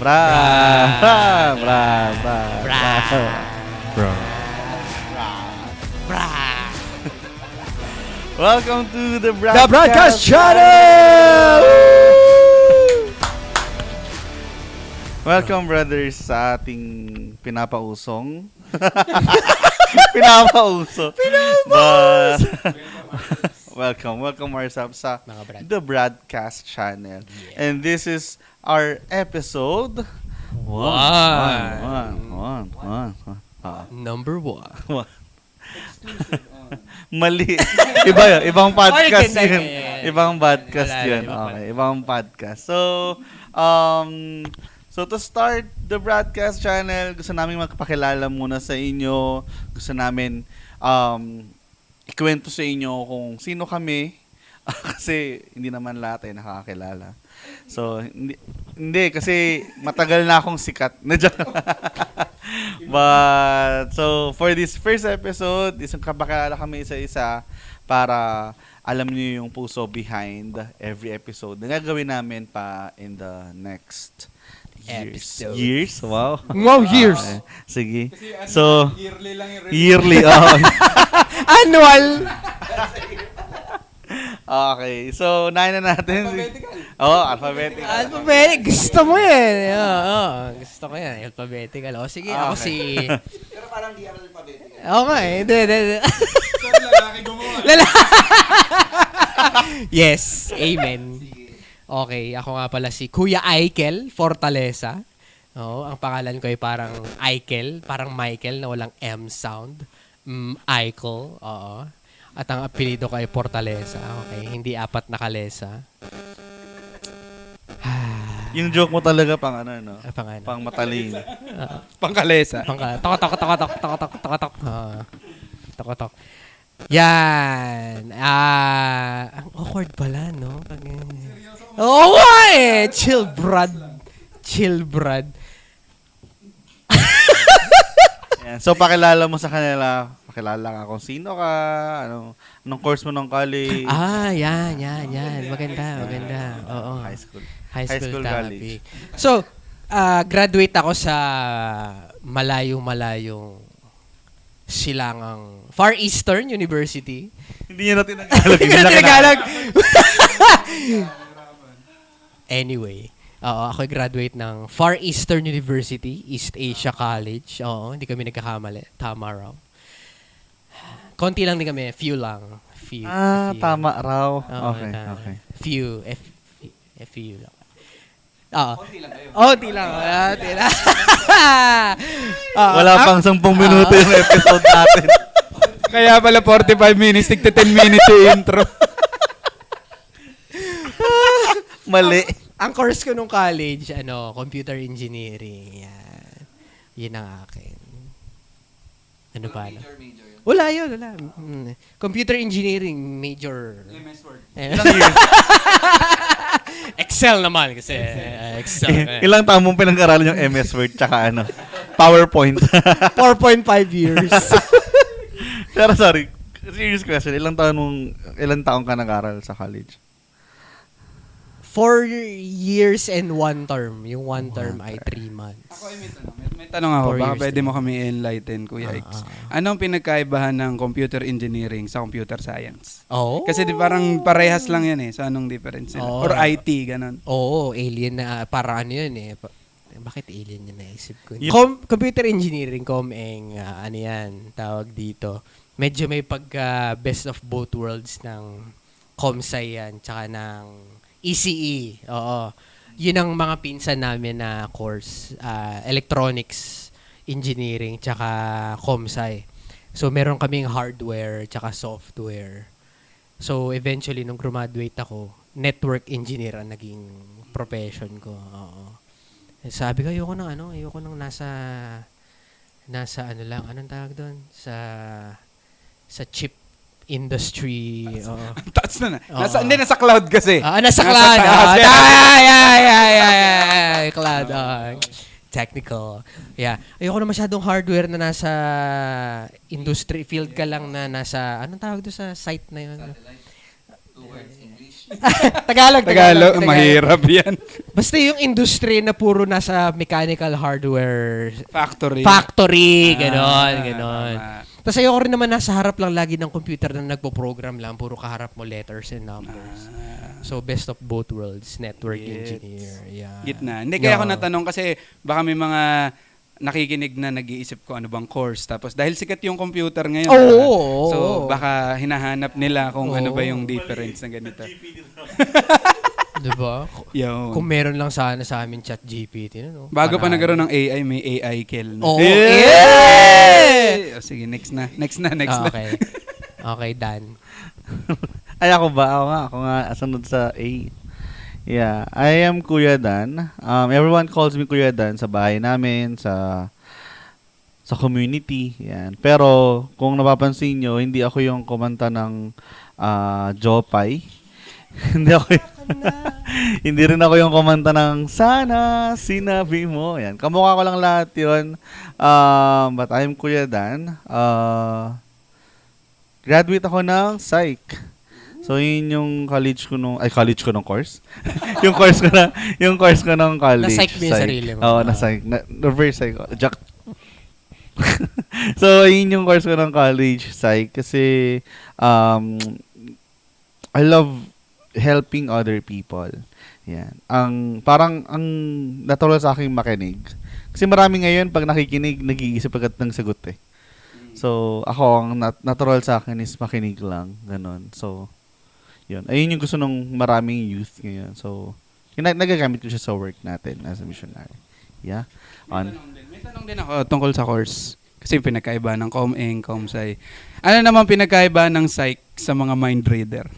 Bra. Welcome to the Broadcast Channel! Welcome, brothers, sa ating pinapausong. Pinapauso. Welcome ourselves sa The Broadcast Channel. Yeah. And this is our episode Number 1. Mali. Ibang podcast yun. Ibang podcast yun. Okay, ibang podcast. So to start the Broadcast Channel, gusto namin magpakilala muna sa inyo. Gusto namin ikwento sa inyo kung sino kami. Kasi hindi naman lahat ay nakakakilala. So, hindi kasi matagal na akong sikat. But, so, for this first episode, isang kapakilala kami isa-isa para alam niyo yung puso behind every episode na gagawin namin pa in the next episode. Years? Wow. Wow, years. Sige. Kasi So, yearly lang yung yearly. Annual. Okay. So, unahin na natin. Alphabetical. Alphabetical. Alphabetical. Gusto mo yan. Gusto ko yan. Alphabetical. O sige, ako Okay. si... Pero parang di alphabetical. Oo nga eh. Hindi. Sorry, lalaki gumawa. Yes. Amen. Okay, ako nga pala si Kuya Aikel Fortaleza. Oo, ang pangalan ko ay parang Aikel, parang Michael na walang M sound. Aikel, oo. At ang apelido ko ay Fortaleza. Okay, hindi apat na kalesa. Yung joke mo talaga pang ano, no? Pangalan. Pang matalino. Pangkalesa. Tok. Yan. Ang awkward pala, no? Oo nga eh. Chill, brad. Yan. So, pakilala mo sa kanila. Pakilala ka kung sino ka, anong course mo ng college. Yan. Maganda. Oo. High school. High school college. So, graduate ako sa malayong silangang Far Eastern University. Hindi niya na tinagalog. Hindi na tinagalog. Anyway, ako graduate ng Far Eastern University, East Asia College. Oo, hindi kami nagkakamali. Tama raw. Konti lang din kami, few lang. Few. Tama raw. Oo, Okay. Few, few lang. Konti lang. Wala pang 10 minuto yung episode natin. Kaya pala 45 minutes, 10 minutes yung intro. Mali. Ang course ko nung college, computer engineering. Yan. Yun ang akin. Ano pa? Wala yun. Computer engineering major. MS Word. Ilang years? Excel naman kasi. Excel. Ilang tamong pinag-aralan yung MS Word tsaka PowerPoint. 4.5 years. Pero sorry, serious question. Ilang taong ka nag-aral sa college? 4 years and 1 term. Yung 1 term ay 3 months. Ako ay may tanong ako. 4 Baka years pwede mo kami enlighten, Kuya X. Anong pinagkaibahan ng computer engineering sa computer science? Oh. Kasi di parang parehas lang yan eh. So anong difference nila? Oh. Or IT, ganun. Oo, alien na. Para ano yun eh. Bakit alien yung naisip ko? Computer engineering, ano yan, tawag dito. Medyo may best of both worlds ng ComSci yan, tsaka ng ECE. Oo. Yun ang mga pinsan namin na course. Electronics Engineering tsaka ComSci. So, meron kaming hardware tsaka software. So, eventually, nung graduate ako, network engineer ang naging profession ko. Oo. Sabi ko, ayoko nang nasa ano lang, anong tawag doon? Sa chip industry. Taas na. Nasa cloud kasi. Nasa cloud. Cloud. Technical. Yeah. Ayoko na masyadong hardware na nasa industry field ka lang na nasa, anong tawag doon sa site na yun? Tagalog, mahirap yan. Basta yung industry na puro nasa mechanical hardware Factory. ganon. Tama. Tapos ayoko rin naman nasa harap lang lagi ng computer na nagpo-program lang, puro kaharap mo letters and numbers. So, best of both worlds, network engineer. Yeah. Gitna. Hindi, kaya ako natanong kasi baka may mga nakikinig na nag-iisip ko ano bang course. Tapos dahil sikat yung computer ngayon. Oo. So, baka hinahanap nila kung ano ba yung difference na ganito. Diba? Yo. Kung meron lang sana sa amin chat GPT. No? Bago pa nagkaroon ng AI, may AI kill na. Oo. Oh, sige, next na. Okay. Okay, Dan. Ay, ako ba? Ako nga, sunod sa A. Yeah, I am Kuya Dan. Everyone calls me Kuya Dan sa bahay namin, sa community. Yan. Pero, kung napapansin nyo, hindi ako yung kumanta ng Jopay. Hindi rin ako yung kumanta ng Sana Sinabi Mo. Yan. Kamukha ko lang lahat yun. But I'm Kuya Dan. Graduate ako ng Psych. So yun yung college ko nung course. yung course ko ng college. Na-psych mo yung sarili mo. Oo, na-psych. Reverse psych. Jack. So yun yung course ko ng college, Psych. Kasi I love helping other people. Yan. Ang natural sa akin makinig. Kasi marami ngayon pag nakikinig, nag-iisip agad ng sagot eh. So, ako, ang natural sa akin is makinig lang. Ganon. So, yun. Ayun yung gusto ng maraming youth ngayon. So, nagagamit ko siya sa work natin as a missionary. Yeah. May tanong din ako tungkol sa course. Kasi pinagkaiba ng ComEng, ComSci. Ano naman pinagkaiba ng psych sa mga mind reader?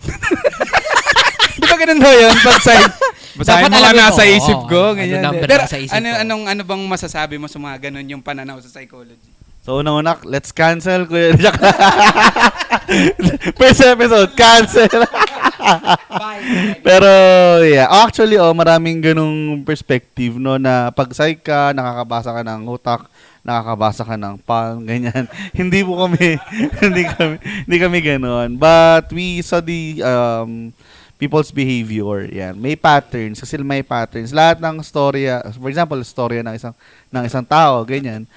Di ba ganun daw yun? Pag psych, basahin mo nga nasa isip ko. Ganyan. Pero ano bang masasabi mo sa mga ganun yung pananaw sa psychology? So, unang-una, let's cancel, Kuya Jack. First episode, cancel. Pero, yeah. Actually, maraming ganung perspective, no, na pag psych ka, nakakabasa ka ng utak, nakakabasa ka ng palm, ganyan. Hindi kami ganoon. But we study people's behavior. Yan. May patterns. Kasi may patterns. Lahat ng storya, for example, storya ng isang tao, ganyan.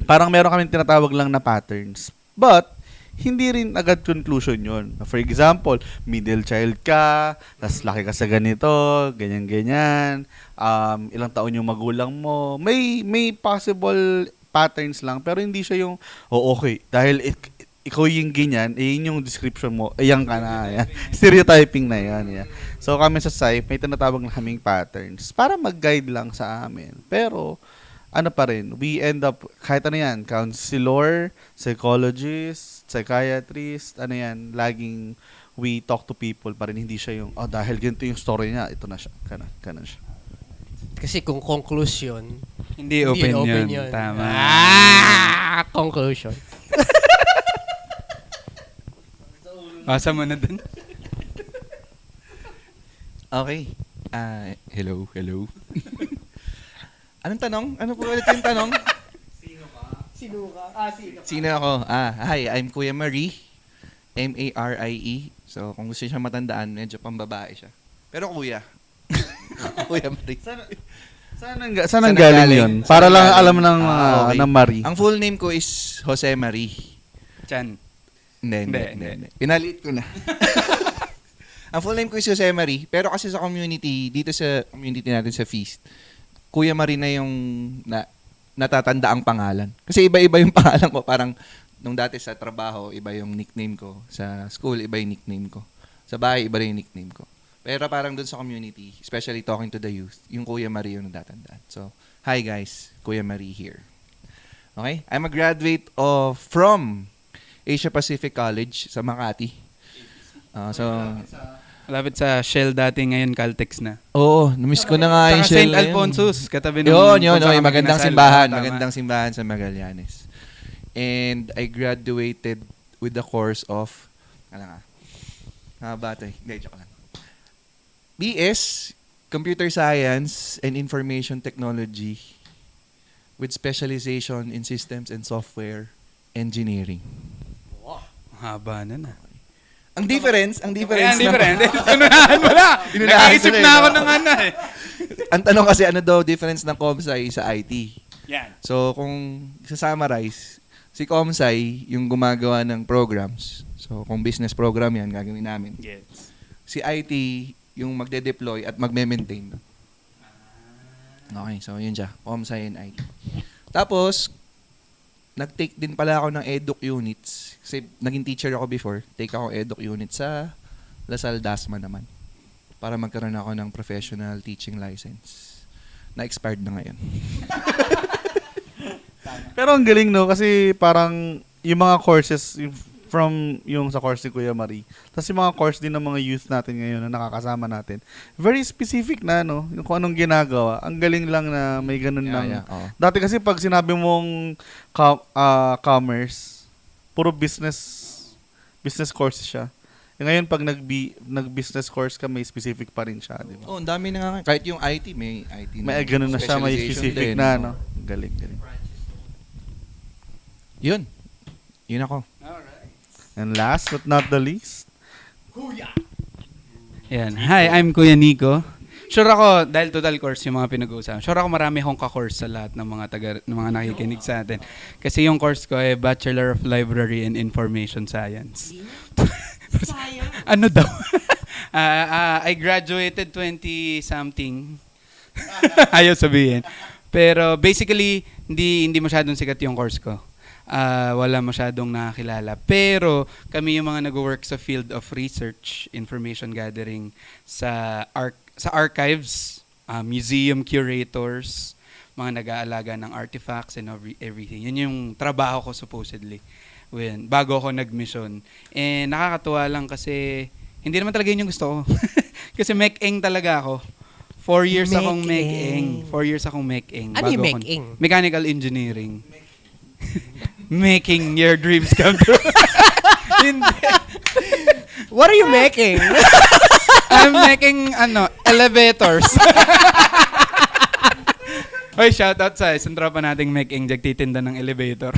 Parang meron kaming tinatawag lang na patterns. But, hindi rin agad conclusion yon. For example, middle child ka, tas laki ka sa ganito, ganyan-ganyan, ilang taon yung magulang mo. May possible patterns lang, pero hindi siya yung, okay, dahil ikaw yung ganyan, yun yung description mo, yan ka na. Yan. Stereotyping na yan. So, kami sa SciP, may tinatawag na kaming patterns para mag-guide lang sa amin. Pero, ano pa rin, we end up, kahit ano yan, counselor, psychologist, psychiatrist, ano yan, laging we talk to people pa rin, hindi siya yung, dahil ganito yung story niya, ito na siya, kanan siya. Kasi kung conclusion, hindi open yun. Tama. Conclusion. Basa mo na dun. Okay. Hello. Anong tanong? Ano po ulit yung tanong? Sino ako? Hi, I'm Kuya Marie. M-A-R-I-E. So, kung gusto siya matandaan, medyo pambabae siya. Pero kuya. Kuya Marie. Saan ang galing yun? Para lang alam ng Marie. Ang full name ko is Jose Marie. Chan. Hindi. Pinalit ko na. Ang full name ko is Jose Marie. Pero kasi sa community, dito sa community natin sa Feast, Kuya Marie na yung natatanda ang pangalan. Kasi iba-iba yung pangalan ko. Parang nung dati sa trabaho, iba yung nickname ko. Sa school, iba yung nickname ko. Sa bahay, iba rin yung nickname ko. Pero parang dun sa community, especially talking to the youth, yung Kuya Marie yung natatandaan. So, hi guys, Kuya Marie here. Okay? I'm a graduate from Asia Pacific College sa Makati. Malapit sa Shell dati, ngayon Caltex na. Oo, namiss ko na nga yung Shell. St. Alfonso's, katabi ng... Yun, magandang simbahan. Magandang simbahan sa Magallanes. And I graduated with the course of, joke lang. BS, Computer Science and Information Technology with specialization in Systems and Software Engineering. Haba na. Ang difference Ayan, na- different. Inunahan mo na. Inunahan Nakaisip ko na na eh, ako no? ng ano eh. Ang tanong kasi ano daw difference ng Comsci sa IT. Yan. So kung sa-summarize, si Comsci yung gumagawa ng programs. So kung business program yan, gagawin namin. Yes. Si IT yung magde-deploy at magme-maintain. Okay, so yun siya. Comsci and IT. Tapos, nag-take din pala ako ng eduk units. Kasi naging teacher ako before. Take ako eduk units sa Lasal Dasma naman. Para magkaroon ako ng professional teaching license. Na-expired na ngayon. Pero ang galing, no? Kasi parang yung mga courses from yung sa course ni Kuya Marie. Tapos yung mga course din ng mga youth natin ngayon na nakakasama natin. Very specific na, no? Yung kung anong ginagawa. Ang galing lang na may ganun lang. Oo. Dati kasi pag sinabi mong commerce, puro business course siya. Ngayon pag nag-business course ka, may specific pa rin siya, di ba? Oh, ang dami na nga. Kahit yung IT, may IT na. May ganun na siya, may specialization specific din, na, no? no? Galing. Yun. Yun ako. And last but not the least, Yan. Hi, I'm Kuya Nico. Sure ako, dahil total course yung mga pinag-uusapan, sure ako marami akong ka-course sa lahat ng mga nakikinig sa atin. Kasi yung course ko ay Bachelor of Library and Information Science. Ano daw? I graduated 20-something. Ayaw sabihin. Pero basically, hindi masyadong sikat yung course ko. Wala masyadong nakakilala. Pero kami yung mga nag-work sa field of research, information gathering, sa archives, museum curators, mga nag-aalaga ng artifacts and everything. Yun yung trabaho ko supposedly. Bago ako nag-mission. And nakakatuwa lang kasi hindi naman talaga yun yung gusto ko. Kasi mech-eng talaga ako. 4 years akong mech-eng. 4 years akong mech-eng. Ano yung mech-eng? Mechanical engineering. Making your dreams come true. Hindi. What are you making? I'm making, elevators. Hoy, shoutout sa isang tropa nating making nagtitinda ng elevator.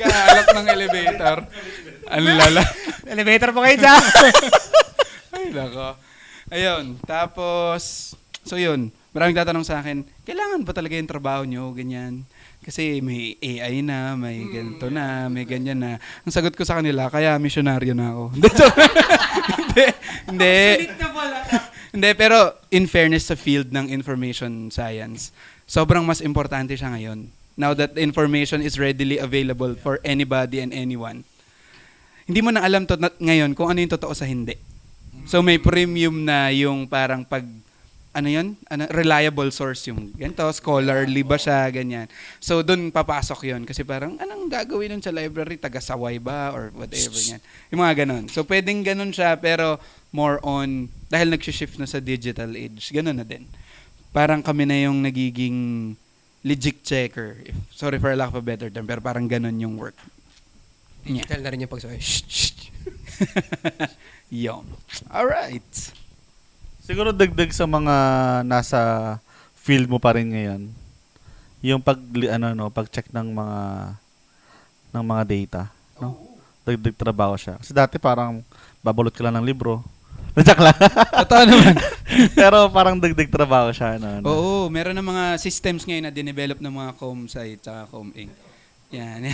Galak ng elevator. Ano lala? Elevator po kayo dyan. Ay, nako. Ayun. Tapos, so yun. Maraming tatanong sa akin, kailangan ba talaga yung trabaho nyo? Ganyan. Kasi may AI na, may ganito na, may ganyan na. Ang sagot ko sa kanila, kaya misyonaryo na ako. Hindi. Hindi, pero in fairness sa field ng information science, sobrang mas importante siya ngayon. Now that the information is readily available for anybody and anyone. Hindi mo na alam ngayon kung ano yung totoo sa hindi. So may premium na yung parang reliable source yung ganito, scholarly ba siya, ganyan. So doon papasok yun kasi parang anong gagawin nun sa library, taga-saway ba or whatever yan. Yung mga ganon. So pwedeng ganon siya pero more on, dahil nag-shift na sa digital age, ganon na din. Parang kami na yung nagiging legit checker. Sorry for a lack of a better term, pero parang ganon yung work. Digital na rin yung pagsabi. Yun. Alright. siguro dagdag sa mga nasa field mo pa rin ngayon, yung pag-check ng mga data, no? Dagdag trabaho siya. Kasi dati parang babalot ka lang ng libro. Nadyak lang. Totoo naman. Pero parang dagdag trabaho siya. No? Oo, meron na mga systems ngayon na dinevelop ng mga ComSci at ComInc. Yan.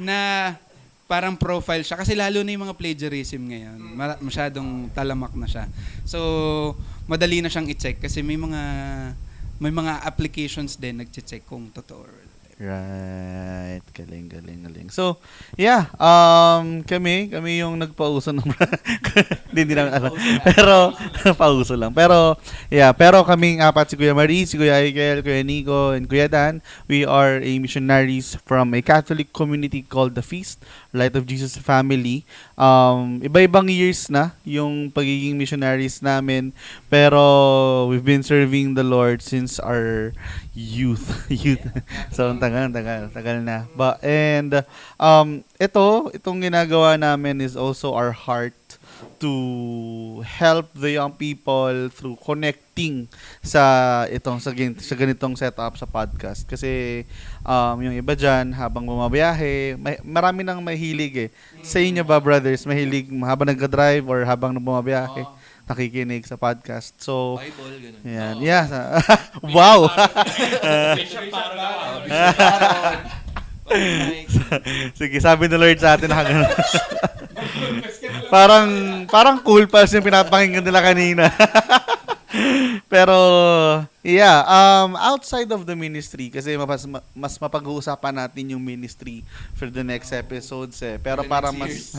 na parang profile siya. Kasi lalo na yung mga plagiarism ngayon. Masyadong talamak na siya. So, madali na siyang i-check kasi may mga applications din nag-check kung totoo. Right. Galing. So, yeah. Kami yung nagpauso ng hindi namin alam. Pero, pauso lang. Pero, yeah. Pero kaming apat, si Kuya Marie, si Kuya Aikel, Kuya Nico, and Kuya Dan, we are a missionaries from a Catholic community called the Feast, Light of Jesus Family. Iba-ibang years na yung pagiging missionaries namin. Pero, we've been serving the Lord since our youth. So, tagal na. Itong ginagawa namin is also our heart to help the young people through connecting sa sa ganitong setup sa podcast. Kasi yung iba dyan, habang bumabiyahe, marami nang mahilig eh. Sa inyo ba, brothers, mahilig habang nagka-drive or habang bumabiyahe, nakikinig sa podcast. So, Bible, ganun. yan. Yeah. Wow! Sige, sabi ni Lord sa atin na parang cool pa yung pinapakinggan nila kanina. Pero, yeah, outside of the ministry, kasi mas mapag-uusapan natin yung ministry for the next episodes eh. Pero para mas,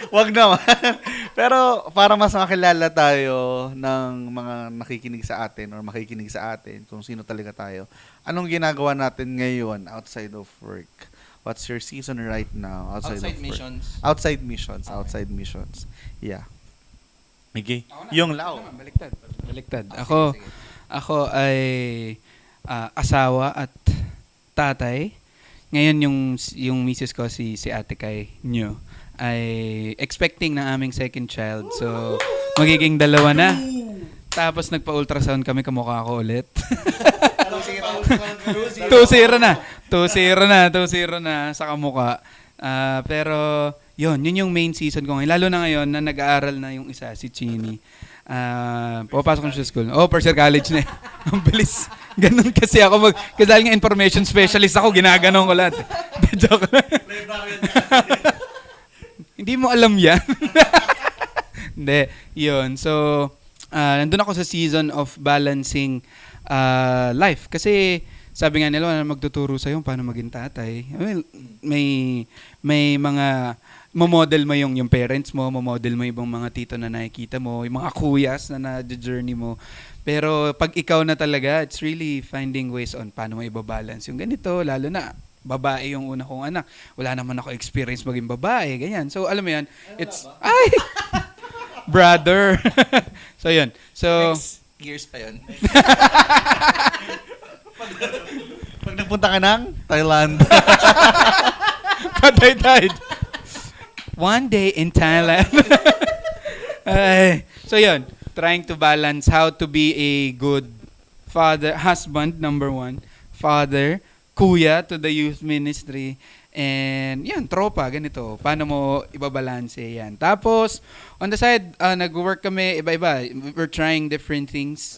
wag naman. Pero para mas makilala tayo ng mga nakikinig sa atin or makikinig sa atin kung sino talaga tayo. Anong ginagawa natin ngayon outside of work? What's your season right now outside of work? missions. Outside missions. Yeah. Okay. Yung lao. Baliktad. Ako ay asawa at tatay. Ngayon yung misis ko si Ate Kai Nyo ay expecting ng aming second child. So magiging 2 na. Tapos nagpa-ultrasound kami, kamukha ko ulit. 2-0 na sa kamukha. Pero yun yung main season ko ngayon. Lalo na ngayon na nag-aaral na yung isa, si Chini. Pupasok na siya sa school. First year college na eh. Ang bilis. Ganun kasi ako kasi dahil nga information specialist ako, ginaganon ko lahat. Joke lang. Hindi mo alam yan. Hindi. Yun. So, nandun ako sa season of balancing life. Kasi sabi nga nila, magtuturo sa'yo paano maging tatay. Well, may mga mamodel mo yung parents mo, mamodel mo ibang mga tito na nakikita mo, yung mga kuyas na na-journey mo. Pero pag ikaw na talaga, it's really finding ways on paano mo ibabalance yung ganito, lalo na babae yung una kong anak. Wala naman ako experience maging babae, ganyan. So, alam mo yan, it's... Ay! Brother! So, yun. So... Next years pa yun. Pag nagpunta ka ng Thailand. Patay. One day in Thailand. So yun, trying to balance how to be a good father, husband, number 1, father, kuya to the youth ministry, and yan, tropa, ganito. Paano mo ibabalanse yan. Tapos, on the side, nag-work kami, iba-iba. We're trying different things.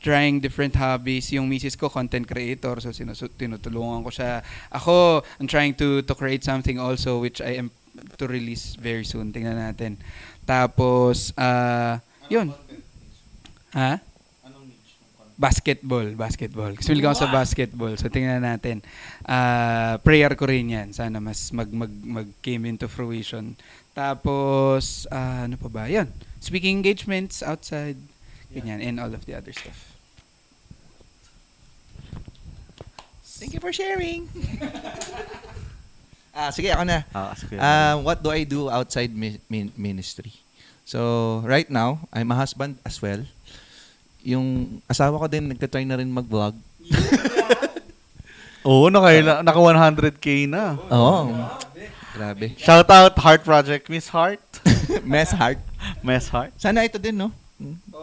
Trying different hobbies. Yung misis ko, content creator. So, tinutulungan ko siya. Ako, I'm trying to create something also which I am to release very soon. Tingnan natin. Tapos, yun. Ha? Basketball. Kasi mahilig ako sa basketball. So, tingnan natin. Prayer ko rin yan. Sana mas mag-came into fruition. Tapos, ano pa ba? Yun. Speaking engagements outside. Ganyan. And all of the other stuff. Thank you for sharing. Sige, ako na. Sige. What do I do outside ministry? So, right now, I'm a husband as well. Yung asawa ko din, nagtatry na rin mag-vlog. Oo, naka 100K na. Oo. Grabe. Shout out Heart Project, Miss Heart. Mess heart. Miss Heart. Sana ito din, no?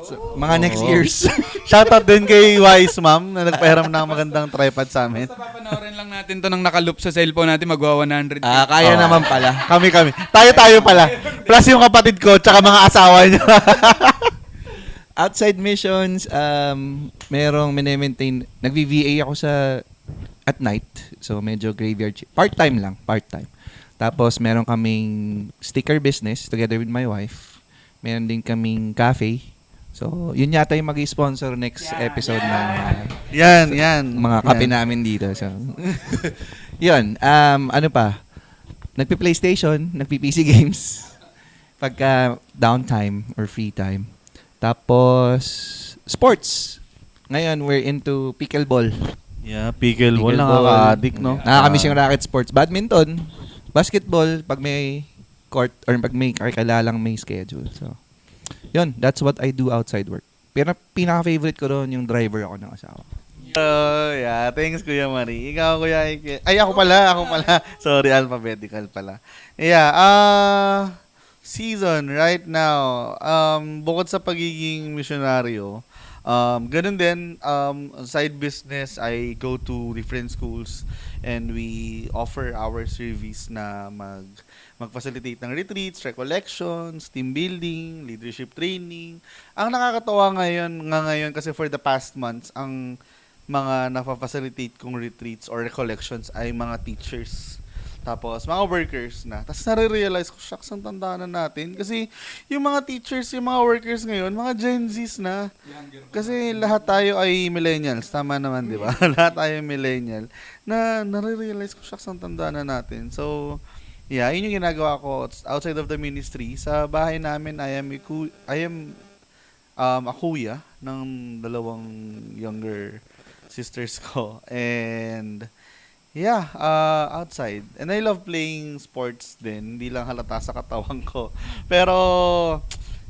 So, mga next years. Shout out din kay Wise Ma'am na nagpahiram ng magandang tripod sa amin. Basta papanoorin lang natin to nang nakaloop sa cellphone natin, magwa 100. Kaya naman pala. Kami. Tayo pala. Plus yung kapatid ko, tsaka mga asawa niya. Outside missions, merong mini-maintain. Nag-VVA ako at night. So, medyo graveyard. Part-time lang. Tapos, meron kaming sticker business together with my wife. Meron din kaming cafe. So, yun yata yung mag-sponsor next episode ng Yan. mga kape namin dito. So, yun. Ano pa? Nagpi-PlayStation, nagpi-PC games. Pagka downtime or free time. Tapos, sports. Ngayon, we're into pickleball. Yeah, pickleball. Nakaka-addict, no? Nakakamiss yung racket sports. Badminton, basketball, pag may court or pag may kakalalang may schedule. So, yun. That's what I do outside work. Pero pinaka-favorite ko doon yung driver ako ng asawa. Yeah, thanks Kuya Marie. Ikaw Kuya Ike. Ay, ako pala. Sorry, alphabetical pala. Yeah, season right now. Bukod sa pagiging misyonaryo, ganun din, side business, I go to different schools and we offer our service na mag-facilitate ng retreats, recollections, team building, leadership training. Ang nakakatawa ngayon kasi for the past months, ang mga nafa-facilitate kong retreats or recollections ay mga teachers. Tapos, mga workers na. Tapos, nare-realize ko, shucks, ang tanda na natin. Kasi, yung mga teachers, yung mga workers ngayon, mga Gen Zs na. Kasi, lahat tayo ay millennials. Tama naman, di ba? Lahat tayo millennial. Na, nare-realize ko, shucks, ang tanda na natin. So, yeah, yun yung ginagawa ko outside of the ministry. Sa bahay namin, I am a kuya ng dalawang younger sisters ko. And, yeah, outside. And I love playing sports din. Hindi lang halata sa katawan ko. Pero,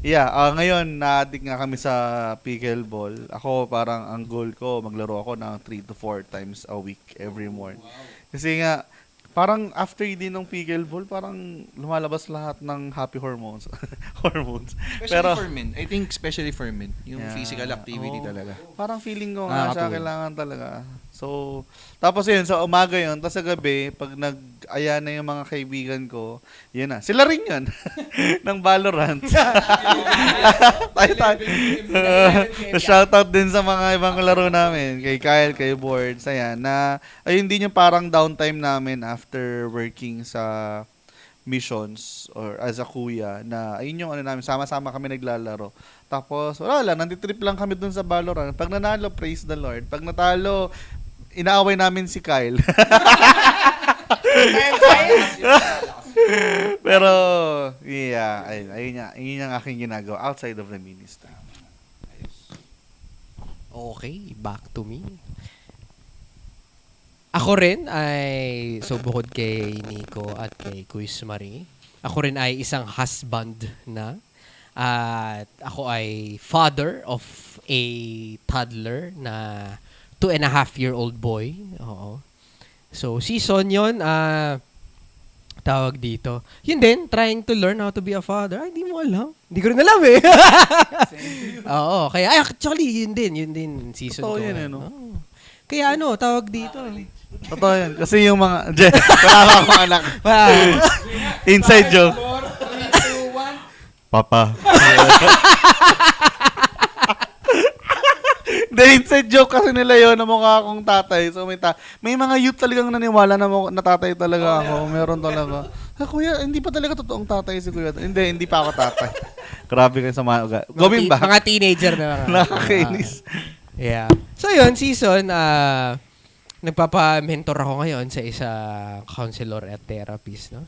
yeah, ngayon, na-addict nga kami sa pickleball. Ako, parang ang goal ko, maglaro ako ng 3 to 4 times a week every morning. Kasi nga, parang after din ng pickleball, parang lumalabas lahat ng happy hormones. hormones. Especially for men. I think especially for men. Yung Yeah. physical activity Oo. talaga. Parang feeling ko nga siya Nakakatulong. kailangan talaga. So, tapos yun, sa umaga yun, tapos sa gabi, pag nag-aya na yung mga kaibigan ko, yun na. Sila rin yun. ng Valorant. tayo. Shoutout din sa mga ibang laro namin. Kay Kyle, kay Boards. Ayan, na, ayun din yung parang downtime namin after working sa missions or as a kuya na ayun yung ano namin, sama-sama kami naglalaro. Tapos, wala lang, nanditrip lang kami dun sa Valorant. Pag nanalo, praise the Lord. Pag natalo, inaaway namin si Kyle. Pero, yeah, ayun yung aking ginagawa outside of the ministry. Okay, back to me. Ako rin ay, so bukod kay Nico at kay Kuis Marie, ako rin ay isang husband na. At ako ay father of a toddler na 2.5-year-old boy. Oo. So, season yun, tawag dito. Yun din, trying to learn how to be a father. Ay, hindi mo alam. Hindi ko rin alam eh. Oo, kaya, actually, yun din, season Totoo ko. yun eh, no? Oo. Kaya tawag dito. Totoo yan. Kasi yung mga, wala pa akong anak. Inside joke. 4, 3, 2, 1. Papa. The inside joke kasi nila yun na mukha akong tatay. So may mga youth talagang naniwala na tatay talaga ako. Meron talaga. Kuya, hindi pa talaga totoong tatay si Kuya. Hindi pa ako tatay. Grabe kayo sa mga uga. Going back. Mga teenager na mga. Nakakainis. Yeah. So yun, season, nagpapa-mentor ako ngayon sa isa counselor at therapist, no?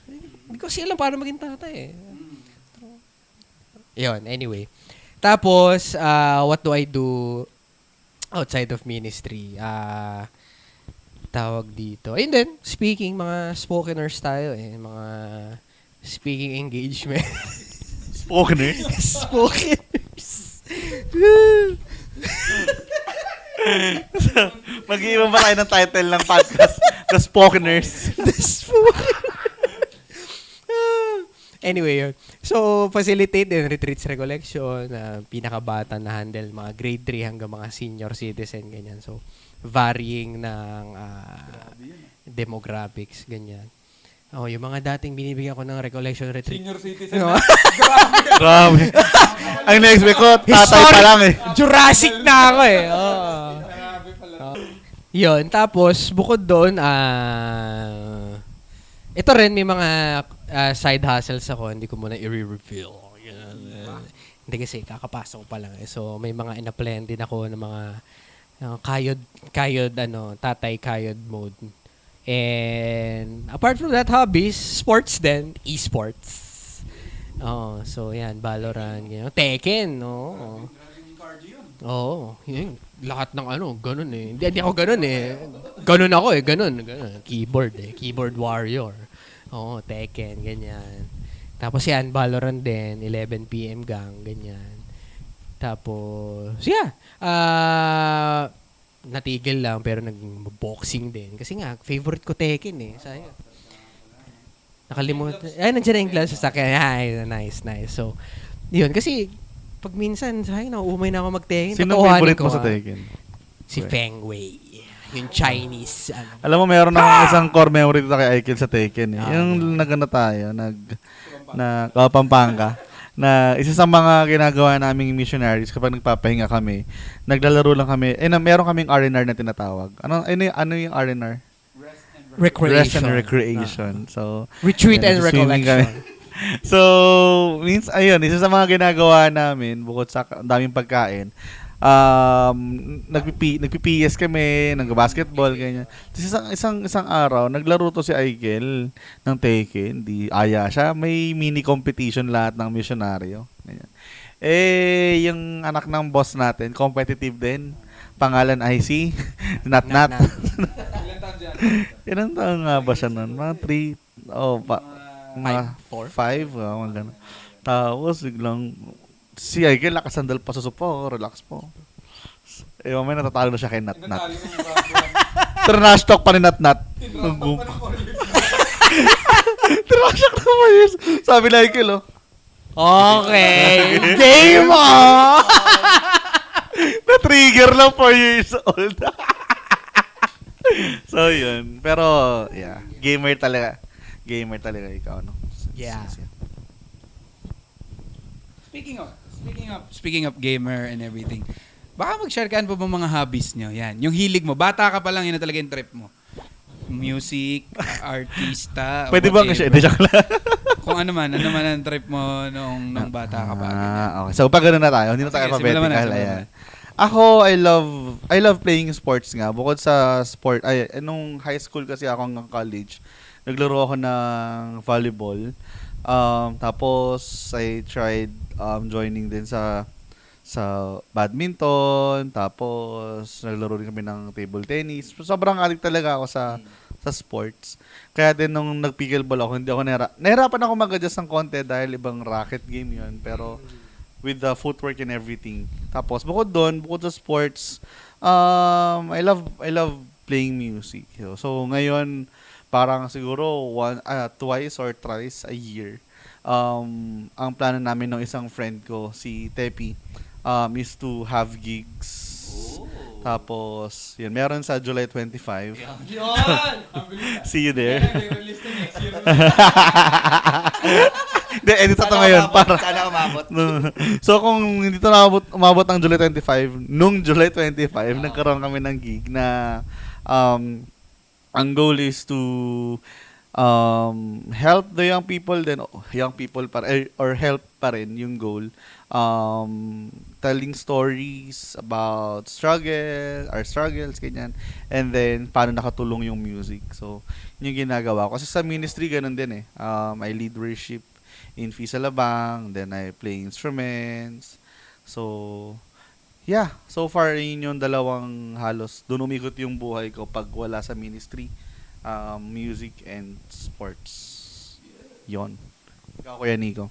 Hindi ko kasi alam paano maging tatay eh. Yun, anyway. Tapos, what do I do outside of ministry? Tawag dito. And then, speaking, mga spokeners tayo eh. Mga speaking engagement. Spokeners? Spokeners. Mag-iiba ba tayo ng title ng podcast? The Spokeners. Anyway, yun. So, facilitate din retreats recollection, pinakabata na handle mga grade 3 hanggang mga senior citizen, ganyan. So, varying ng demographics, ganyan. Oh, yung mga dating binibigyan ko ng recollection retreat. Senior citizen. No? Grabe. Ang na-expect ko, tatay pa lang eh. Jurassic na ako eh. Oh. Yun, tapos, bukod doon, ito rin, may mga side hustles ako, hindi ko muna i-reveal. Hindi kasi, kakapasok ko pa lang eh. So, may mga ina-plan din ako ng mga tatay kayod mode. And, apart from that, hobbies, sports din, esports. Oh, so yan, Valorant, Tekken, no? Oo, yun. Lahat ng ganun eh. Hindi ako ganun eh. Ganun ako eh, ganun. Keyboard warrior. Oo, Tekken, ganyan. Tapos yan, Valorant din, 11 PM gang, ganyan. Tapos, yeah. natigil lang pero nag-boxing din. Kasi nga, favorite ko Tekken eh. Sayang. Nakalimutan. Ay, nandiyan na yung gloves sa akin. Ay, nice. So, yun. Kasi, pag minsan, sayang, nauumay na ako mag-Tekken. Sino Tatohanin favorite ko, mo sa ah. Tekken? Si Feng Wei. Yung Chinese. Ano. Alam mo, meron akong isang core memory dito kay Aikil sa Tekken. Eh. Yung nagano tayo, Pampanga. Na isa sa mga ginagawa naming missionaries kapag nagpapahinga kami, naglalaro lang kami. Meron kaming R&R na tinatawag. Ano yung R&R? Rest and recreation. So, Retreat and swimming recollection. So, ayun, isa sa mga ginagawa namin, bukod sa daming pagkain, nagpi-PS kami, nag-basketball, ganyan. Tapos isang araw, naglaro to si Aikel ng Tekken, di aya siya, may mini competition lahat ng misyonaryo. Ganyan. Yung anak ng boss natin, competitive din. Pangalan ay si Nat. Ilang taon nga ba siya nun? Mga 5, mga ganun. Tapos, biglang, si Aikel nakasandal pa sa sopo, relax po. Mamaya natatalo na siya kay Nat. Trash talk pa ni Nat. Trash talk na yun. Sabi na Aikel, Okay. Game on! Na-trigger lang 4 years old. So, yun. Pero, yeah. Gamer talaga ikaw, no? Yeah. Speaking of gamer and everything, baka mag-share ka pa ba mga hobbies nyo? Yan. Yung hilig mo. Bata ka pa lang, yun na talaga yung trip mo. Music, artista, Pwede ba whatever. kasi? Joke lang. Kung ano man ang trip mo nung bata ka pa. ganyan. Okay. So, pag gano'n na tayo, hindi na tayo Sige, simulan mo na, alphabetical. simulan mo Ayan. Ako, I love playing sports nga. Bukod sa sport, nung high school kasi ako hanggang college, naglaro ako ng volleyball. Tapos, I tried joining din sa badminton. Tapos, naglaro rin kami ng table tennis. Sobrang addict talaga ako sa sports. Kaya din nung nag-pickleball ako, hindi ako nahirapan ako mag-adjust ng konti dahil ibang racket game yun. Pero, with the footwork and everything. Tapos, bukod sa sports, I love playing music. So, ngayon, parang siguro twice or thrice a year, ang plano namin ng isang friend ko, si Tepi, is to have gigs. Tapos, yun, meron sa July 25. See you there. Hindi, edit ito ngayon. Sana umabot. So, kung hindi ito umabot ng July 25, nung July 25, nagkaroon kami ng gig na ang goal is to help the young people then or help pa rin yung goal, telling stories about our struggles, ganyan, and then paano nakatulong yung music. So yun yung ginagawa ko kasi sa ministry ganun din I lead worship in Fisa Labang, then I play instruments. So yeah, so far yun yung dalawang halos doon umikot yung buhay ko pag wala sa ministry. Music and sports. Yon. Ikaw, Kuya Nico.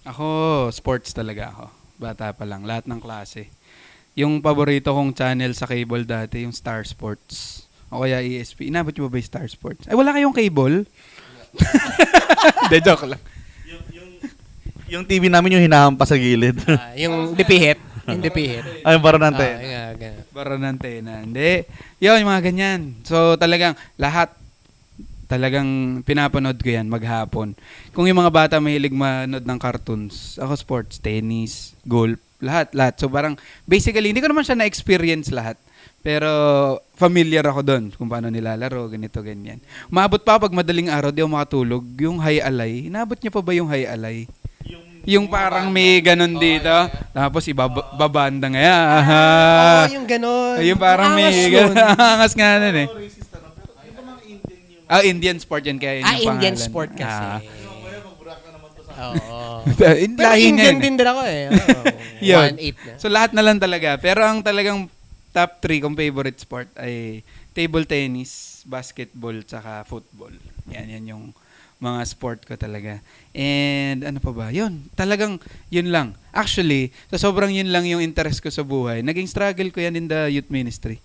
Ako, sports talaga ako. Bata pa lang. Lahat ng klase. Yung paborito kong channel sa cable dati, yung Star Sports. O kaya ESP. Inabot nyo ba yung Star Sports? Ay, wala kayong cable? Hindi, joke lang. Yung TV namin yung hinahampas sa gilid. Yung dipihit. Yung dipihit. Ay, parang nante. Bara ng tena. Hindi. Yun, yung mga ganyan. So, talagang talagang pinapanood ko yan maghapon. Kung yung mga bata mahilig manood ng cartoons, ako sports, tennis, golf, lahat. So, parang, basically, hindi ko naman siya na-experience lahat. Pero, familiar ako doon kung paano nilalaro, ganito, ganyan. Umabot pa pag madaling araw, di ako makatulog. Yung high alay, inabot niya pa ba yung high alay? Yung parang may ganun dito. Tapos ibabanda nga yan. Yung ganon. Yung parang may ganun. Angas nga nun eh. Indian sport yan kaya yun yung Indian pangalan. sport kasi. Oo. Pero Lahi niya Indian yun. din ako eh. Yun. 1-8 na. So lahat na lang talaga. Pero ang talagang top 3 kong favorite sport ay table tennis, basketball, tsaka football. Yan yung mga sport ko talaga. And ano pa ba? Yun, talagang yun lang. Actually, sa sobrang yun lang yung interest ko sa buhay, naging struggle ko yan in the youth ministry.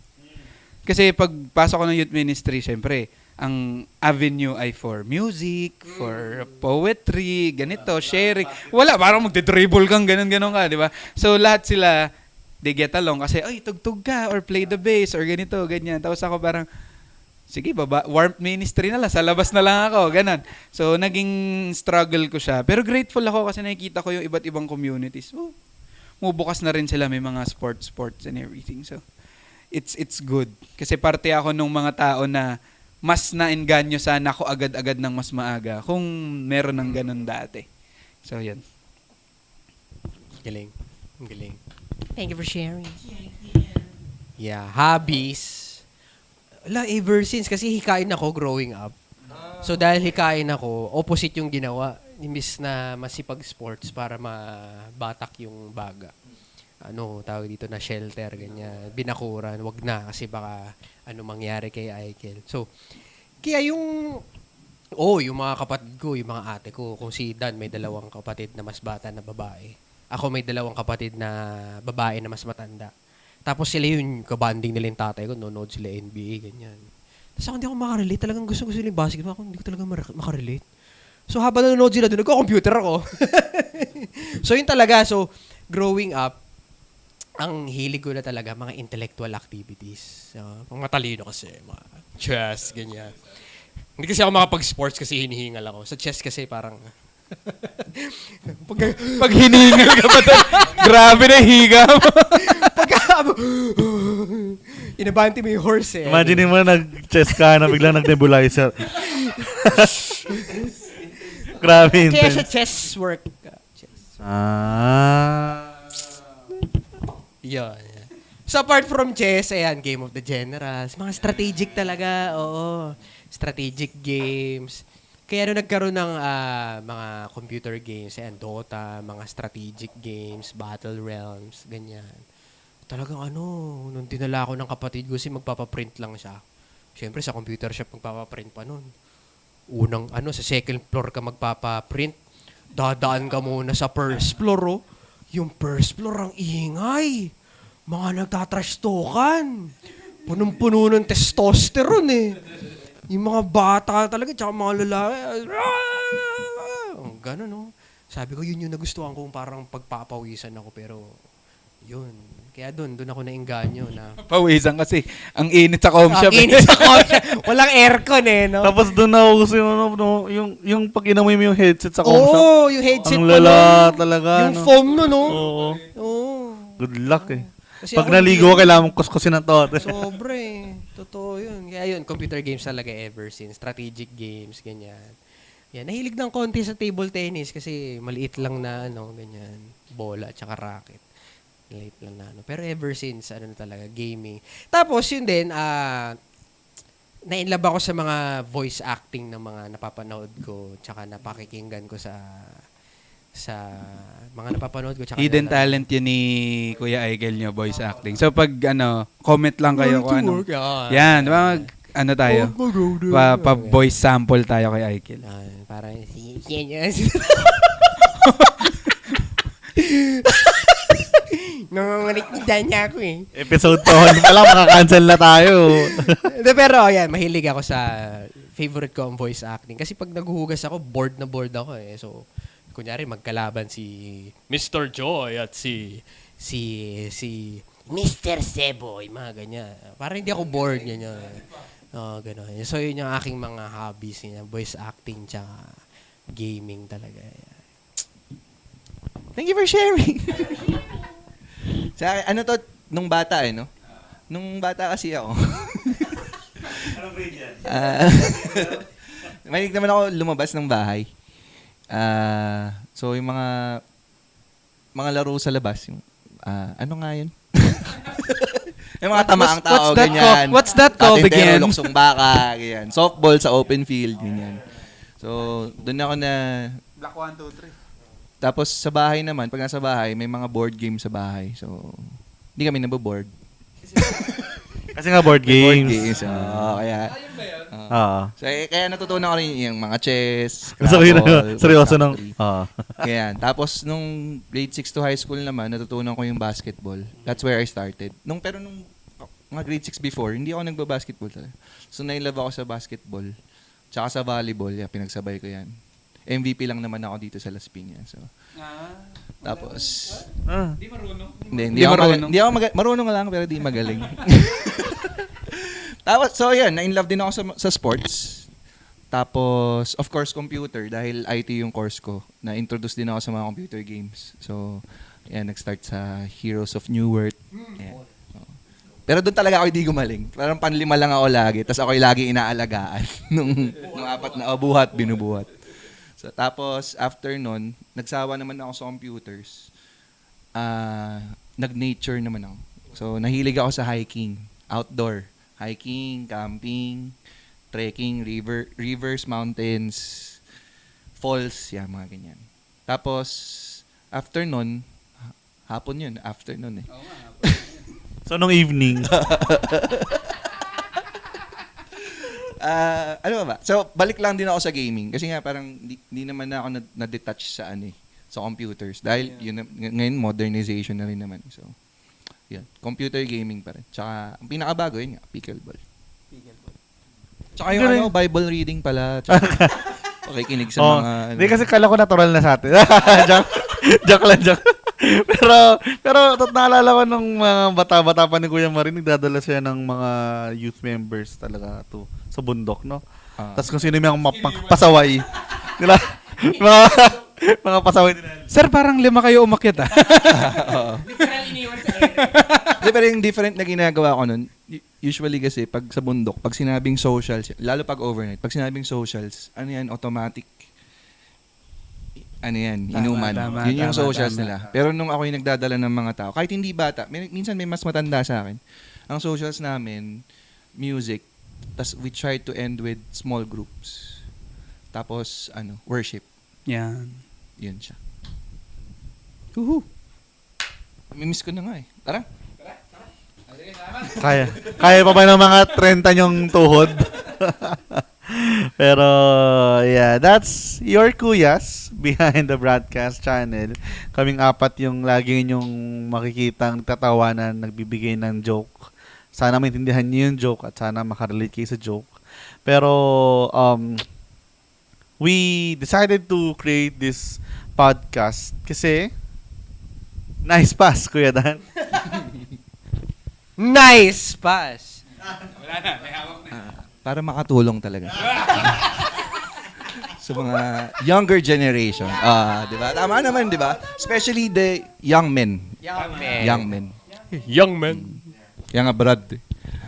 Kasi pag pasok ko ng youth ministry, syempre, ang avenue ay for music, for poetry, ganito, sharing. Wala, parang magte-dribble kang ganun-ganun ka, di ba? So lahat sila, they get along kasi, ay, tugtog ka, or play the bass, or ganito, ganyan. Tapos ako parang, sige, warmth ministry na lang, sa labas na lang ako, ganun. So, naging struggle ko siya. Pero grateful ako kasi nakikita ko yung iba't ibang communities. Oh, mubukas na rin sila, may mga sports and everything. So, it's good. Kasi parte ako nung mga tao na mas naengganyo sana ako agad-agad ng mas maaga kung meron ng ganun dati. So, yan. Galing. Galing. Thank you for sharing. Yeah, hobbies. Wala, ever since. Kasi hikain ako growing up. So, dahil hikain ako, opposite yung ginawa. Imbis na masipag sports para mabatak yung baga. Tawag dito na shelter, ganyan. Binakuran, wag na kasi baka mangyari kay Aikel. So, kaya yung mga kapatid ko, yung mga ate ko, kung si Dan may 2 kapatid na mas bata na babae. Ako may 2 kapatid na babae na mas matanda. Tapos sila yung kabanding nila yung tatay ko, nanonood sila NBA, ganyan. Tapos ako hindi ako makarelate. Talagang gusto nila yung basketball. Ako hindi ko talaga makarelate. So habang nanonood sila doon, nagko-computer ako. So yun talaga. So growing up, ang hilig ko na talaga, mga intellectual activities. Mga matalino kasi, mga chess, ganyan. Hindi kasi ako makapag-sports kasi hinihingal ako. Sa chess kasi parang... Pag hiningal ka pa grabe na higa mo. Inabanti mo yung horse eh. Imagine mo nag-chess ka na biglang nag-nebulizer. Grabe Kaya intense. sa chess work. Chess. Yeah. So apart from chess, ayan, Game of the Generals. Mga strategic talaga, oo. Strategic games. Kaya nung nagkaroon ng mga computer games, ayan, Dota, mga strategic games, Battle Realms, ganyan. Talagang nung dinala ako ng kapatid ko kasi magpapaprint lang siya. Siyempre sa computer shop magpapaprint pa nun. Unang sa second floor ka magpapaprint. Dadaan ka muna sa first floor, oh. Yung first floor ang ingay. Mga nagtatrash talkan. Punong-puno ng testosterone eh. Yung mga bata talaga, tsaka mga lalaki. Gano'n, no? Sabi ko, yun yung nagustuhan ko, parang pagpapawisan ako. Pero, yun. Kaya doon ako nainganyo na. Pawisan kasi, ang init sa com shop. Ang init sa com shop. Walang aircon eh, no? Tapos doon na ako gusto yung pag inamoy mo yung headset sa com shop. Oo, yung headset ang pa lala nun. talaga. Yung foam no, no? Oo. Oo. Good luck eh. Kasi Pag ako naligo ka, kailangan mong kuskusin ng tote. Sobre. Totoo yun. Kaya yun, computer games talaga ever since. Strategic games, ganyan. Yan, nahilig ng konti sa table tennis kasi maliit lang na, ganyan, bola tsaka racket. Maliit lang na, Pero ever since, na talaga, gaming. Tapos, yun din, na-inlove ako sa mga voice acting ng mga napapanood ko tsaka napakikinggan ko sa mga napapanood ko. Tsaka Hidden talent yun ni Kuya Aikel nyo, voice acting. So pag comment lang kayo kung ano. Yan, tayo. Pa-voice sample tayo kay Aikel. Parang nanganganikita niya ako eh. Episode 2 pala, makakancel na tayo. Pero yan, mahilig ako sa favorite ko ang voice acting. Kasi pag naghuhugas ako, bored na bored ako eh. So, kunyari magkalaban si Mr. Joy at si Mr. Seboy, mga ganyan. Parang hindi ako bored ganyan. Gano'n. So yun yung aking mga hobbies, voice acting tsaka gaming talaga. Thank you for sharing. Sa akin, nung bata no? Nung bata kasi ako. Anong grade yan? Mahilig naman ako lumabas ng bahay. So yung mga laro sa labas, yung ano nga yun? Yung mga tamaang tao, ganyan. What's that called Patintero, again? luksong baka, ganyan. Softball sa open field, ganyan. So, doon ako na... Black 1, 2, 3. Tapos sa bahay naman, pag nasa bahay, may mga board game sa bahay. So, hindi kami naboboard. Kasi nga board Board games. games. Kaya, Oo. so, kaya natutunan ko rin yung mga chess, Gusto ko yun, Scrabble, seryoso Word nung, Factory. oo. Kaya, tapos nung grade 6 to high school naman, natutunan ko yung basketball. That's where I started. Pero nung mga grade 6 before, hindi ako nagba-basketball talaga. So, nailove ako sa basketball. Tsaka sa volleyball, pinagsabay ko yan. MVP lang naman ako dito sa Las Piñas. So, tapos, Ah. Hindi marunong. hindi ako marunong. hindi ako marunong lang pero di magaling. Tapos, so yan, na-inlove din ako sa sports. Tapos, of course, computer. Dahil IT yung course ko. Na-introduce din ako sa mga computer games. So, yan, nag-start sa Heroes of New World. Yan. Pero doon talaga ako hindi gumaling. Parang panlima lang ako lagi. Tapos ako lagi inaalagaan. nung 4 na buhat, binubuhat. So, tapos, after nun, nagsawa naman ako sa computers. Nag-nature naman ako. So, nahilig ako sa hiking. Outdoor. Hiking, camping, trekking, rivers, mountains, falls, mga ganyan. Tapos, after nun, hapon yun, afternoon eh. So, nung evening, Ano ba? So, balik lang din ako sa gaming. Kasi nga, parang di naman na ako na-detach sa sa computers. Dahil yun, ngayon, modernization na rin naman. So, yun. Computer gaming pa rin. Tsaka, ang pinakabago yun nga, pickleball. Tsaka yung Bible reading pala. Tsaka, pakikinig sa mga... Hindi kasi kala ko natural na sa atin. joke lang, joke. pero naalala ko nung mga bata-bata pa ni Kuya Marie, nagdadala siya ng mga youth members talaga sa bundok, no? Tapos kung sino yung pasaway. Nila, mga pasaway nila. Sir, parang 5 kayo umakyat ah. Literal iniwan sa ere. Pero yung different na ginagawa ko nun, usually kasi pag sa bundok, pag sinabing socials, lalo pag overnight, pag sinabing socials, ano yan, automatic, inuman. Yun yung socials nila. Pero nung ako yung nagdadala ng mga tao, kahit hindi bata, minsan may mas matanda sa akin, ang socials namin, music, tas we try to end with small groups. Tapos, worship. Yan. Yun siya. Woohoo! Mimiss ko na nga eh. Tara. Kaya pa ba ng mga 30 nyong tuhod? Pero, yeah, that's your kuyas behind the broadcast channel. Kaming 4 yung lagi nyong makikitang tatawanan, nagbibigay ng joke. Sana maintindihan niyo yung joke at sana makarelate kayo sa joke. Pero, we decided to create this podcast kasi nice pass, Kuya Dan. Nice pass. Para makatulong talaga. Sa mga younger generation. Di ba? Tama naman, di ba? Especially the young men. Young man. Young men. Young man. Yang abroad.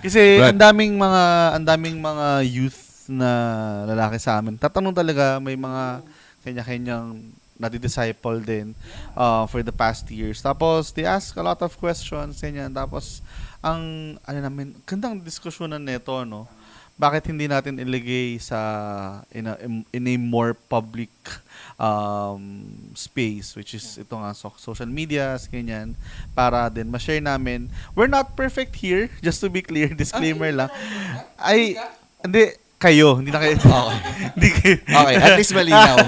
Kasi Brad. ang daming mga youth na lalaki sa amin. Tatanong talaga, may mga kanya-kanyang nadi-disciple din for the past years. Tapos, they ask a lot of questions, ganyan. Tapos, gandang diskusyonan nito, no? Bakit hindi natin ilagay in a more public space, which is ito nga, social medias, ganyan, para din ma-share namin. We're not perfect here, just to be clear, disclaimer lang. Hindi, kayo, hindi na kayo. Okay. Hindi kayo. Okay, at least malinaw.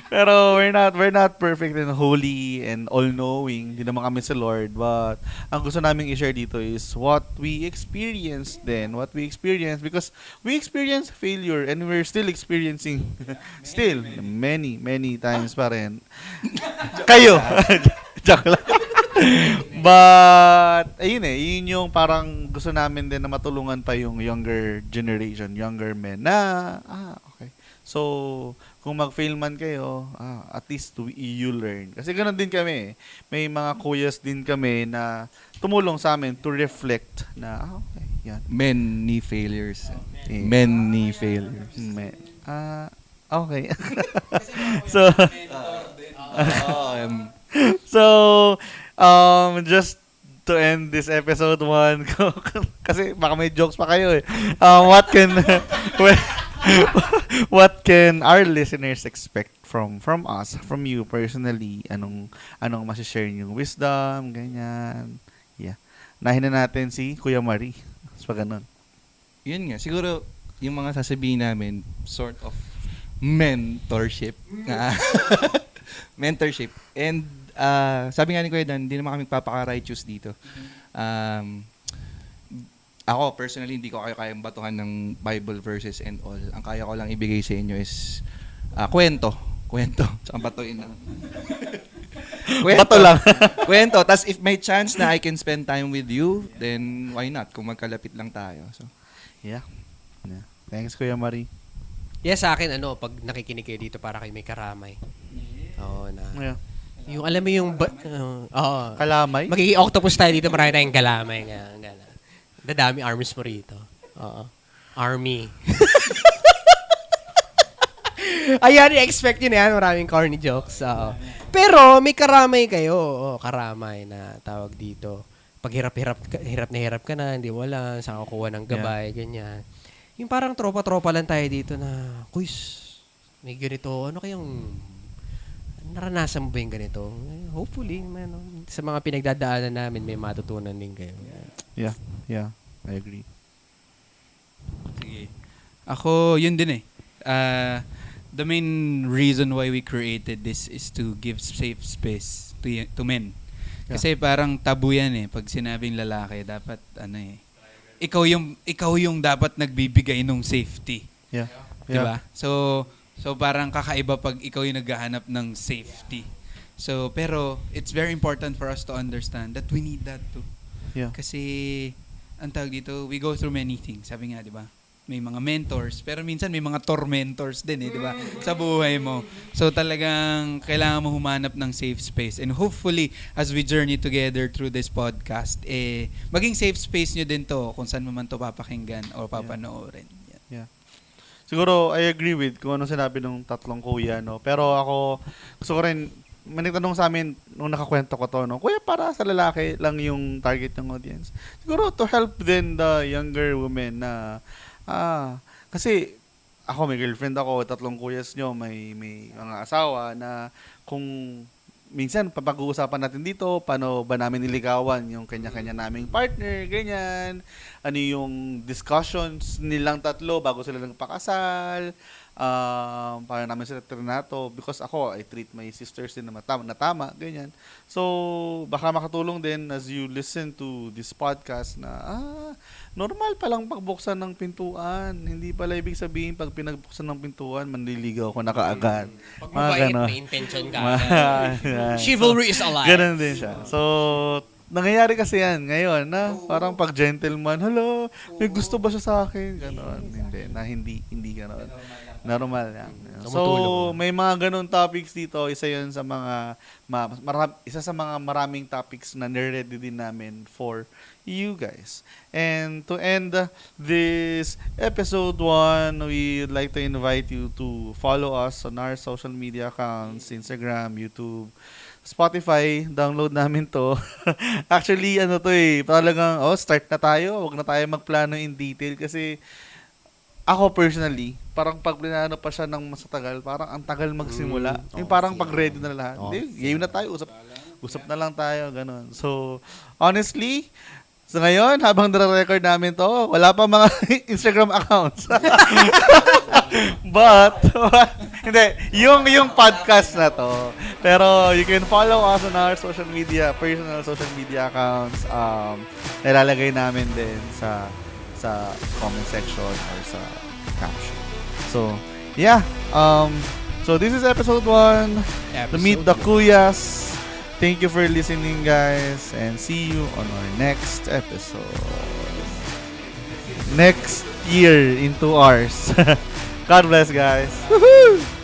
Pero we're not perfect and holy and all-knowing. Hindi naman kami si Lord. But ang gusto namin i-share dito is what we experienced then. What we experienced. Because we experienced failure and we're still experiencing many times pa rin. Kayo. Joke lang. But, yun yung parang gusto namin din na matulungan pa yung younger generation, younger men na, okay. So, kung mag-fail man kayo, at least you learn. Kasi ganoon din kami. May mga kuyas din kami na tumulong sa amin to reflect na, okay, yan. Many failures. Many failures. Okay. So, so, just to end this episode 1, kasi baka may jokes pa kayo eh. What can our listeners expect from us, from you personally? Anong masishare yung wisdom, ganyan. Yeah. Nahin na natin si Kuya Marie. pag ganun? Yun nga, siguro yung mga sasabihin namin, sort of mentorship. Mentorship. And sabi nga ni Kuya Dan, hindi naman kami papaka-righteous dito. Ako, personally, hindi ko kayo kayang batuhan ng Bible verses and all. Ang kaya ko lang ibigay sa inyo is kwento. Tsaka batuin lang. Bato lang. Kwento. Tapos if may chance na I can spend time with you, then why not? Kung magkalapit lang tayo. So, Yeah. Thanks, Kuya Marie. Yes, sa akin, pag nakikinig kayo dito para kayo may karamay. Oo, na. Yeah. Yung, alam mo yung, oo. Kalamay? Magiging octopus tayo dito, marami tayong kalamay. Dadami arms mo rito. Oo. Army. Ayan, i-expect yun yan. Maraming corny jokes. Oo. Pero, may karamay kayo. Oo, karamay na tawag dito. Pag hirap na hirap ka na, hindi mo alam, saan kukuha ng gabay, ganyan. Yung parang tropa-tropa lang tayo dito na, kuys, may ganito, ano kayang, naranasan mo ba yung ganito? Hopefully, sa mga pinagdadaanan namin, may matutunan din kayo. Yeah. I agree. Sige. Ako, yun din eh. The main reason why we created this is to give safe space to men. Kasi parang tabu yan eh. Pag sinabing lalaki, dapat ikaw yung dapat nagbibigay ng safety. Yeah. Diba? So parang kakaiba pag ikaw yung naghahanap ng safety. So, pero it's very important for us to understand that we need that too. Yeah. Kasi, ang tawag dito, we go through many things. Sabi nga, di ba? May mga mentors, pero minsan may mga tormentors din eh, di ba? Sa buhay mo. So talagang kailangan mo humanap ng safe space. And hopefully, as we journey together through this podcast, maging safe space nyo din to kung saan mo man to papakinggan o papanoorin. Yeah. Siguro, I agree with kung ano sinabi ng tatlong kuya, no? Pero ako, gusto ko rin, may nagtanong sa amin nung nakakwento ko to, no? Kuya, para sa lalaki lang yung target ng audience. Siguro, to help then the younger women na kasi ako may girlfriend ako, tatlong kuyas nyo, may mga asawa na kung minsan papag-uusapan natin dito, paano ba namin niligawan yung kanya-kanya naming partner, ganyan. Ano yung discussions nilang tatlo bago sila nagpakasal. Paano namin sila trinato. Because ako, I treat my sisters din na tama, ganyan. So, baka makatulong din as you listen to this podcast na, normal palang pagbuksan ng pintuan. Hindi pala ibig sabihin pag pinagbuksan ng pintuan, manliligaw ko na kaagad. Pag mabait, may intention ka. Chivalry is alive. Ganun din siya. So, nangyayari kasi yan ngayon na parang pag gentleman, hello, may gusto ba siya sa akin? Ganon. Hindi ganon. Normal yan. So, may mga ganun topics dito. Isa yun sa mga maraming topics na nire-ready din namin for you guys. And to end this episode 1, we'd like to invite you to follow us on our social media accounts, Instagram, YouTube, Spotify. Download namin to. Actually, talagang, start na tayo. Huwag na tayo magplano in detail kasi ako personally, parang pag plinano pa siya ng masatagal, parang ang tagal magsimula. Yung parang pag ready na lahat. Game na tayo, usap na lang tayo, ganun. So, honestly, ngayon, habang nare-record namin to, wala pa mga Instagram accounts. But, hindi, yung podcast na to. Pero, you can follow us on our personal social media accounts. Nilalagay namin din sa comment section or sa caption. So, yeah. So, this is episode 1. To meet the Kuyas. Thank you for listening, guys. And see you on our next episode. Next year in 2 hours. God bless, guys. Woohoo!